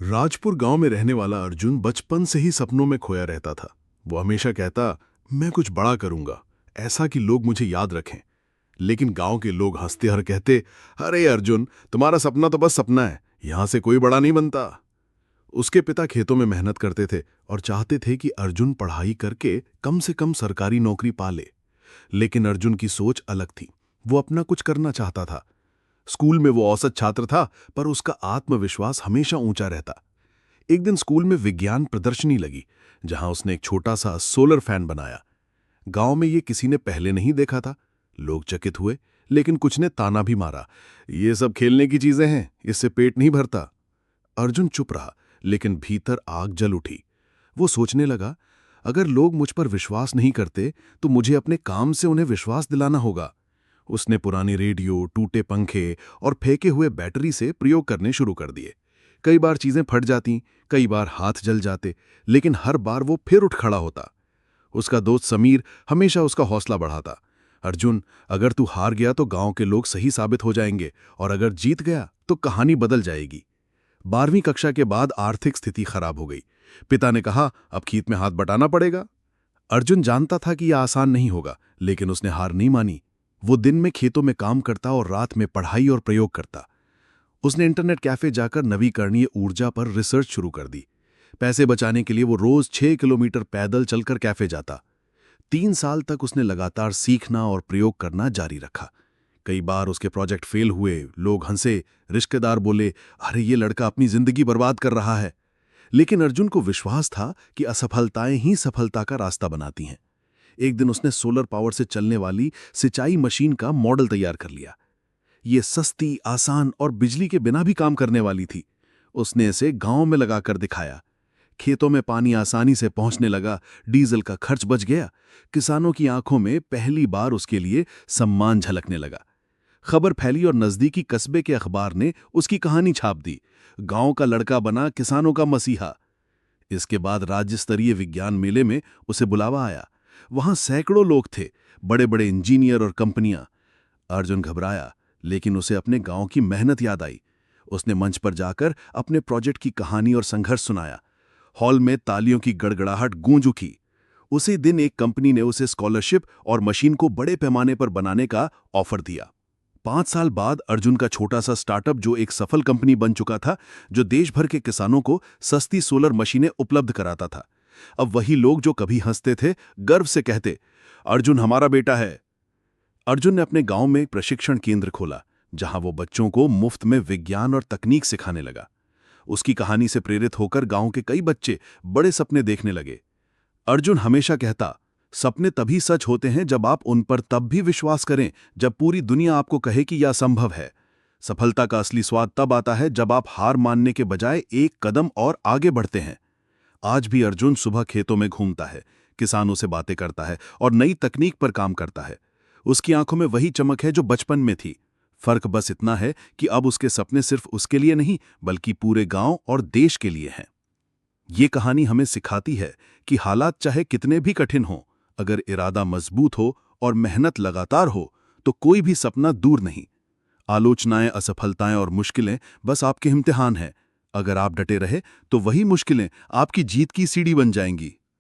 राजपुर गांव में रहने वाला अर्जुन बचपन से ही सपनों में खोया रहता था। वो हमेशा कहता, मैं कुछ बड़ा करूंगा, ऐसा कि लोग मुझे याद रखें। लेकिन गांव के लोग हंसते हर कहते, अरे अर्जुन, तुम्हारा सपना तो बस सपना है, यहां से कोई बड़ा नहीं बनता। उसके पिता खेतों में मेहनत करते थे और चाहते थे कि अर्जुन पढ़ाई करके कम से कम सरकारी नौकरी पा ले। लेकिन अर्जुन की सोच अलग थी। वो अपना कुछ करना चाहता था। स्कूल में वो औसत छात्र था, पर उसका आत्मविश्वास हमेशा ऊंचा रहता। एक दिन स्कूल में विज्ञान प्रदर्शनी लगी, जहां उसने एक छोटा सा सोलर फैन बनाया। गांव में ये किसी ने पहले नहीं देखा था। लोग चकित हुए, लेकिन कुछ ने ताना भी मारा, ये सब खेलने की चीजें हैं, इससे पेट नहीं भरता। अर्जुन चुप रहा, लेकिन भीतर आग जल उठी। वो सोचने लगा, अगर लोग मुझ पर विश्वास नहीं करते तो मुझे अपने काम से उन्हें विश्वास दिलाना होगा। उसने पुराने रेडियो, टूटे पंखे और फेंके हुए बैटरी से प्रयोग करने शुरू कर दिए। कई बार चीजें फट जाती, कई बार हाथ जल जाते, लेकिन हर बार वो फिर उठ खड़ा होता। उसका दोस्त समीर हमेशा उसका हौसला बढ़ाता। अर्जुन, अगर तू हार गया तो गांव के लोग सही साबित हो जाएंगे, और अगर जीत गया तो कहानी बदल जाएगी। 12वीं कक्षा के बाद आर्थिक स्थिति खराब हो गई। पिता ने कहा, अब खेत में हाथ बटाना पड़ेगा। अर्जुन जानता था कि यह आसान नहीं होगा, लेकिन उसने हार नहीं मानी। वो दिन में खेतों में काम करता और रात में पढ़ाई और प्रयोग करता। उसने इंटरनेट कैफे जाकर नवीकरणीय ऊर्जा पर रिसर्च शुरू कर दी। पैसे बचाने के लिए वो रोज 6 किलोमीटर पैदल चलकर कैफे जाता। 3 साल तक उसने लगातार सीखना और प्रयोग करना जारी रखा। कई बार उसके प्रोजेक्ट फेल हुए, लोग हंसे, रिश्तेदार बोले, अरे ये लड़का अपनी जिंदगी बर्बाद कर रहा है। लेकिन अर्जुन को विश्वास था कि असफलताएं ही सफलता का रास्ता बनाती हैं। एक दिन उसने सोलर पावर से चलने वाली सिंचाई मशीन का मॉडल तैयार कर लिया। ये सस्ती, आसान और बिजली के बिना भी काम करने वाली थी। उसने इसे गांव में लगाकर दिखाया। खेतों में पानी आसानी से पहुंचने लगा, डीजल का खर्च बच गया। किसानों की आंखों में पहली बार उसके लिए सम्मान झलकने लगा। खबर फैली और नजदीकी कस्बे के अखबार ने उसकी कहानी छाप दी। गांव का लड़का बना किसानों का मसीहा। इसके बाद राज्य स्तरीय विज्ञान मेले में उसे बुलावा आया। वहां सैकड़ों लोग थे, बड़े बड़े इंजीनियर और कंपनियां। अर्जुन घबराया, लेकिन उसे अपने गांव की मेहनत याद आई। उसने मंच पर जाकर अपने प्रोजेक्ट की कहानी और संघर्ष सुनाया। हॉल में तालियों की गड़गड़ाहट गूंज उठी। उसी दिन एक कंपनी ने उसे स्कॉलरशिप और मशीन को बड़े पैमाने पर बनाने का ऑफर दिया। 5 साल बाद अर्जुन का छोटा सा स्टार्टअप जो एक सफल कंपनी बन चुका था, जो देश भर के किसानों को सस्ती सोलर मशीनें उपलब्ध कराता था। अब वही लोग जो कभी हंसते थे, गर्व से कहते, अर्जुन हमारा बेटा है। अर्जुन ने अपने गांव में एक प्रशिक्षण केंद्र खोला, जहां वो बच्चों को मुफ्त में विज्ञान और तकनीक सिखाने लगा। उसकी कहानी से प्रेरित होकर गांव के कई बच्चे बड़े सपने देखने लगे। अर्जुन हमेशा कहता, सपने तभी सच होते हैं जब आप उन पर तब भी विश्वास करें जब पूरी दुनिया आपको कहे कि यह असंभव है। सफलता का असली स्वाद तब आता है जब आप हार मानने के बजाय एक कदम और आगे बढ़ते हैं। आज भी अर्जुन सुबह खेतों में घूमता है, किसानों से बातें करता है और नई तकनीक पर काम करता है। उसकी आंखों में वही चमक है जो बचपन में थी। फर्क बस इतना है कि अब उसके सपने सिर्फ उसके लिए नहीं, बल्कि पूरे गांव और देश के लिए हैं। ये कहानी हमें सिखाती है कि हालात चाहे कितने भी कठिन हों, अगर इरादा मजबूत हो और मेहनत लगातार हो, तो कोई भी सपना दूर नहीं। आलोचनाएं, असफलताएं और मुश्किलें बस आपके इम्तिहान हैं। अगर आप डटे रहे तो वही मुश्किलें आपकी जीत की सीढ़ी बन जाएंगी।